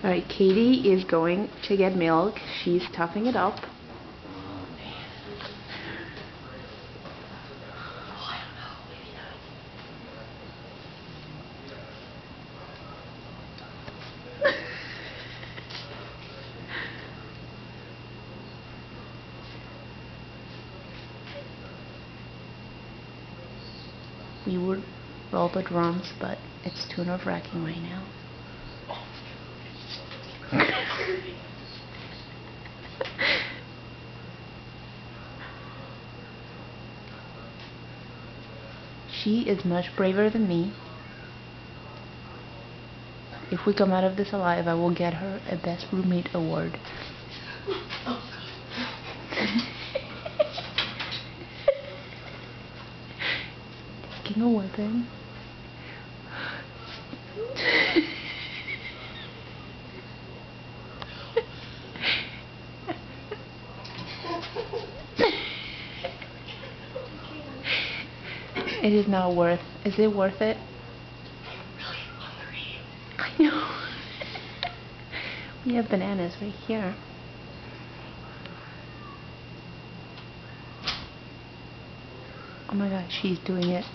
Alright, Katie is going to get milk. She's toughing it up. We would roll the drums, but it's too nerve-wracking right now. She is much braver than me. If we come out of this alive, I will get her a Best Roommate award. Taking a weapon. It is not worth. Is it worth it? I know. We have bananas right here. Oh my god, she's doing it.